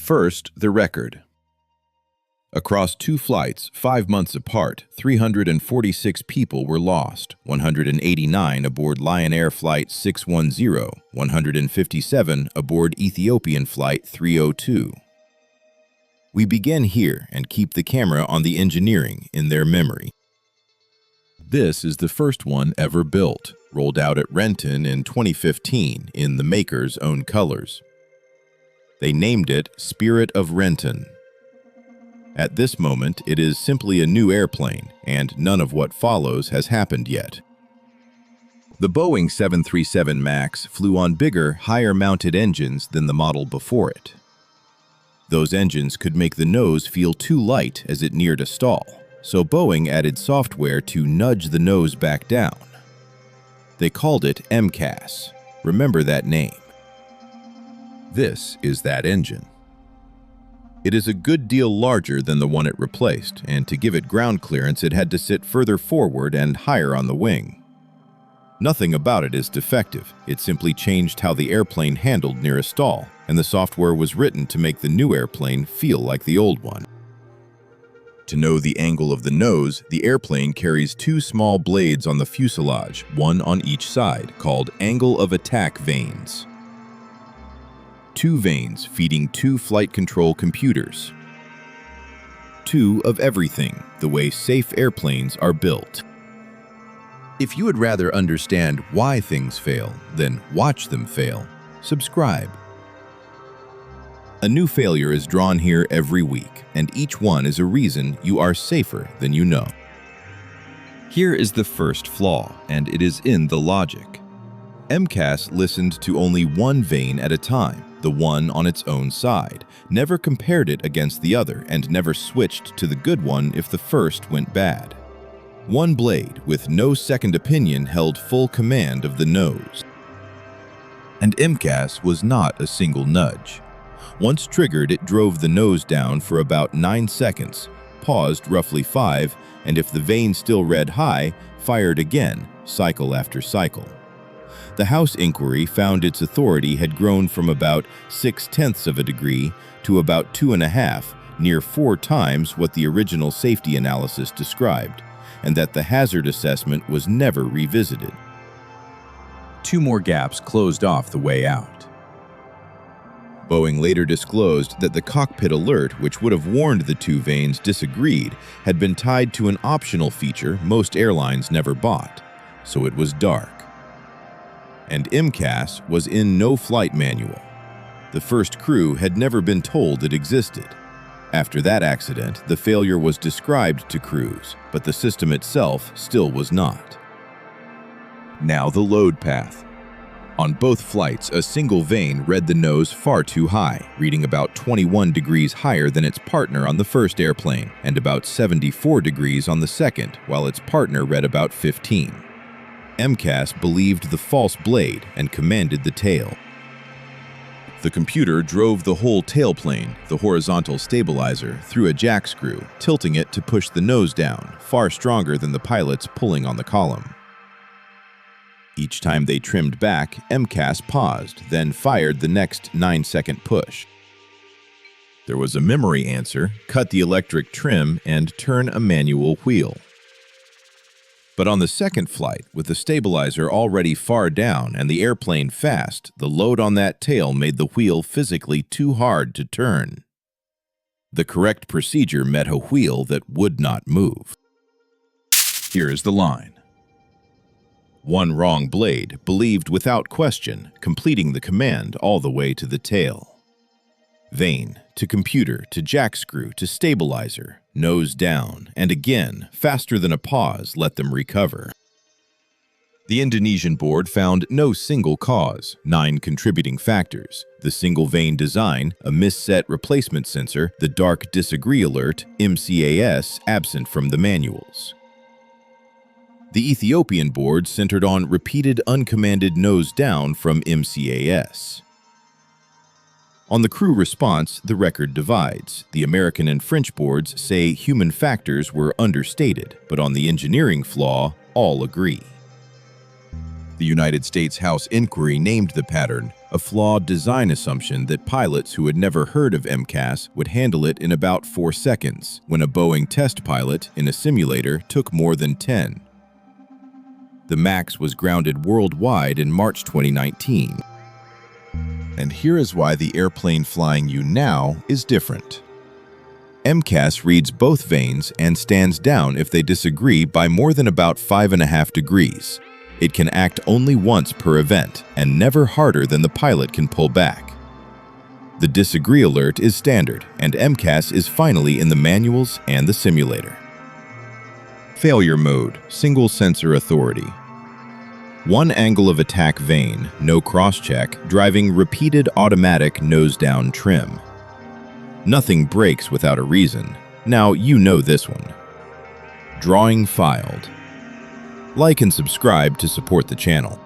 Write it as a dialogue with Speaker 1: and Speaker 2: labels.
Speaker 1: First, the record. Across 2 flights, 5 months apart, 346 people were lost, 189 aboard Lion Air Flight 610, 157 aboard Ethiopian Flight 302. We begin here and keep the camera on the engineering in their memory. This is the first one ever built, rolled out at Renton in 2015 in the maker's own colors. They named it Spirit of Renton. At this moment, it is simply a new airplane, and none of what follows has happened yet. The Boeing 737 MAX flew on bigger, higher-mounted engines than the model before it. Those engines could make the nose feel too light as it neared a stall, so Boeing added software to nudge the nose back down. They called it MCAS. Remember that name. This is that engine. It is a good deal larger than the one it replaced, and to give it ground clearance it had to sit further forward and higher on the wing. Nothing about it is defective, it simply changed how the airplane handled near a stall, and the software was written to make the new airplane feel like the old one. To know the angle of the nose, the airplane carries 2 small blades on the fuselage, one on each side, called angle of attack vanes. 2 vanes feeding 2 flight control computers. 2 of everything, the way safe airplanes are built. If you would rather understand why things fail than watch them fail, subscribe. A new failure is drawn here every week, and each one is a reason you are safer than you know. Here is the first flaw, and it is in the logic. MCAS listened to only one vane at a time, the one on its own side, never compared it against the other, and never switched to the good one if the first went bad. One blade, with no second opinion, held full command of the nose. And MCAS was not a single nudge. Once triggered, it drove the nose down for about 9 seconds, paused roughly 5, and if the vane still read high, fired again, cycle after cycle. The House inquiry found its authority had grown from about 0.6 of a degree to about 2.5, near 4 times what the original safety analysis described, and that the hazard assessment was never revisited. 2 more gaps closed off the way out. Boeing later disclosed that the cockpit alert, which would have warned the 2 vanes disagreed, had been tied to an optional feature most airlines never bought, so it was dark. And MCAS was in no flight manual. The first crew had never been told it existed. After that accident, the failure was described to crews, but the system itself still was not. Now the load path. On both flights, a single vane read the nose far too high, reading about 21 degrees higher than its partner on the first airplane, and about 74 degrees on the second, while its partner read about 15. MCAS believed the false blade and commanded the tail. The computer drove the whole tailplane, the horizontal stabilizer, through a jack screw, tilting it to push the nose down, far stronger than the pilots pulling on the column. Each time they trimmed back, MCAS paused, then fired the next 9-second push. There was a memory answer: cut the electric trim and turn a manual wheel. But on the second flight, with the stabilizer already far down and the airplane fast, the load on that tail made the wheel physically too hard to turn. The correct procedure met a wheel that would not move. Here is the line. One wrong blade, believed without question, completing the command all the way to the tail. Vane, to computer, to jack screw, to stabilizer, nose down, and again, faster than a pause, let them recover. The Indonesian board found no single cause, 9 contributing factors: the single vane design, a misset replacement sensor, the dark disagree alert, MCAS, absent from the manuals. The Ethiopian board centered on repeated uncommanded nose down from MCAS. On the crew response, the record divides. The American and French boards say human factors were understated, but on the engineering flaw, all agree. The United States House inquiry named the pattern a flawed design assumption that pilots who had never heard of MCAS would handle it in about 4 seconds, when a Boeing test pilot in a simulator took more than 10. The MAX was grounded worldwide in March 2019. And here is why the airplane flying you now is different. MCAS reads both vanes and stands down if they disagree by more than about 5.5 degrees. It can act only once per event and never harder than the pilot can pull back. The disagree alert is standard, and MCAS is finally in the manuals and the simulator. Failure mode, single sensor authority. One angle of attack vane, no cross-check, driving repeated automatic nose-down trim. Nothing breaks without a reason. Now you know this one. Drawing filed. Like and subscribe to support the channel.